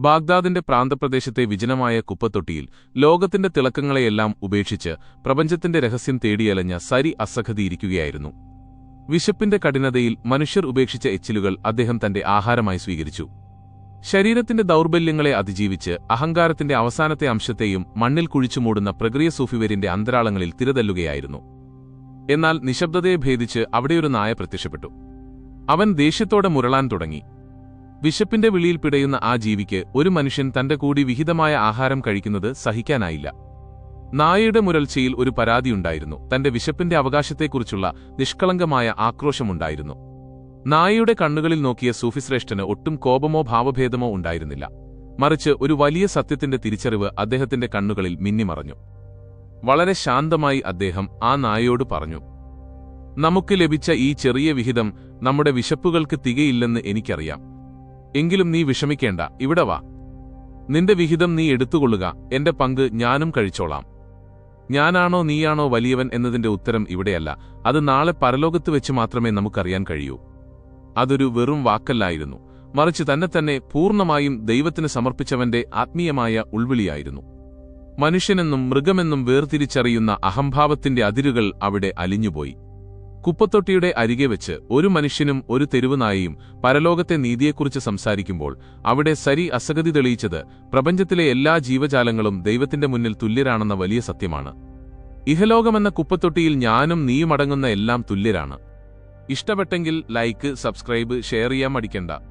ബാഗ്ദാദിന്റെ പ്രാന്തപ്രദേശത്തെ വിജനമായ കുപ്പത്തൊട്ടിയിൽ ലോകത്തിന്റെ തിളക്കങ്ങളെയെല്ലാം ഉപേക്ഷിച്ച് പ്രപഞ്ചത്തിന്റെ രഹസ്യം തേടിയലഞ്ഞ സരി അസഖതിയിരിക്കുകയായിരുന്നു. വിശപ്പിന്റെ കഠിനതയിൽ മനുഷ്യർ ഉപേക്ഷിച്ച എച്ചിലുകൾ അദ്ദേഹം തന്റെ ആഹാരമായി സ്വീകരിച്ചു. ശരീരത്തിന്റെ ദൗർബല്യങ്ങളെ അതിജീവിച്ച് അഹങ്കാരത്തിന്റെ അവസാനത്തെ അംശത്തെയും മണ്ണിൽ കുഴിച്ചുമൂടുന്ന പ്രക്രിയ സൂഫിവരിന്റെ അന്തരാളങ്ങളിൽ തിരതല്ലുകയായിരുന്നു. എന്നാൽ നിശബ്ദതയെ ഭേദിച്ച് അവിടെയൊരു നായ പ്രത്യക്ഷപ്പെട്ടു. അവൻ ദേഷ്യത്തോടെ മുരളാൻ തുടങ്ങി. വിശപ്പിന്റെ വിളിയിൽ പിടയുന്ന ആ ജീവിക്ക് ഒരു മനുഷ്യൻ തന്റെ കൂടി വിഹിതമായ ആഹാരം കഴിക്കുന്നത് സഹിക്കാനായില്ല. നായയുടെ മുരൾച്ചയിൽ ഒരു പരാതിയുണ്ടായിരുന്നു. തന്റെ വിശപ്പിന്റെ അവകാശത്തെക്കുറിച്ചുള്ള നിഷ്കളങ്കമായ ആക്രോശമുണ്ടായിരുന്നു. നായയുടെ കണ്ണുകളിൽ നോക്കിയ സൂഫിശ്രേഷ്ഠന് ഒട്ടും കോപമോ ഭാവഭേദമോ ഉണ്ടായിരുന്നില്ല. മറിച്ച് ഒരു വലിയ സത്യത്തിന്റെ തിരിച്ചറിവ് അദ്ദേഹത്തിന്റെ കണ്ണുകളിൽ മിന്നിമറഞ്ഞു. വളരെ ശാന്തമായി അദ്ദേഹം ആ നായയോട് പറഞ്ഞു, "നമുക്ക് ലഭിച്ച ഈ ചെറിയ വിഹിതം നമ്മുടെ വിശപ്പുകൾക്ക് തികയില്ലെന്ന് എനിക്കറിയാം. എങ്കിലും നീ വിഷമിക്കേണ്ട, ഇവിടെ വാ. നിന്റെ വിഹിതം നീ എടുത്തുകൊള്ളുക, എന്റെ പങ്ക് ഞാനും കഴിച്ചോളാം. ഞാനാണോ നീയാണോ വലിയവൻ എന്നതിന്റെ ഉത്തരം ഇവിടെയല്ല, അത് നാളെ പരലോകത്ത് വെച്ച് മാത്രമേ നമുക്കറിയാൻ കഴിയൂ." അതൊരു വെറും വാക്കല്ലായിരുന്നു, മറിച്ച് തന്നെ പൂർണ്ണമായും ദൈവത്തിന് സമർപ്പിച്ചവന്റെ ആത്മീയമായ ഉൾവിളിയായിരുന്നു. മനുഷ്യനെന്നും മൃഗമെന്നും വേർതിരിച്ചറിയുന്ന അഹംഭാവത്തിന്റെ അതിരുകൾ അവിടെ അലിഞ്ഞുപോയി. കുപ്പത്തൊട്ടിയുടെ അരികെ വെച്ച് ഒരു മനുഷ്യനും ഒരു തെരുവുനായയും പരലോകത്തെ നീതിയെക്കുറിച്ച് സംസാരിക്കുമ്പോൾ അവിടെ സരി അസഗതി തെളിയിച്ചത് പ്രപഞ്ചത്തിലെ എല്ലാ ജീവജാലങ്ങളും ദൈവത്തിന്റെ മുന്നിൽ തുല്യരാണെന്ന വലിയ സത്യമാണ്. ഇഹലോകമെന്ന കുപ്പത്തൊട്ടിയിൽ ഞാനും നീയുമടങ്ങുന്ന എല്ലാം തുല്യരാണ്. ഇഷ്ടപ്പെട്ടെങ്കിൽ ലൈക്ക്, സബ്സ്ക്രൈബ്, ഷെയർ ചെയ്യാൻ മടിക്കണ്ട.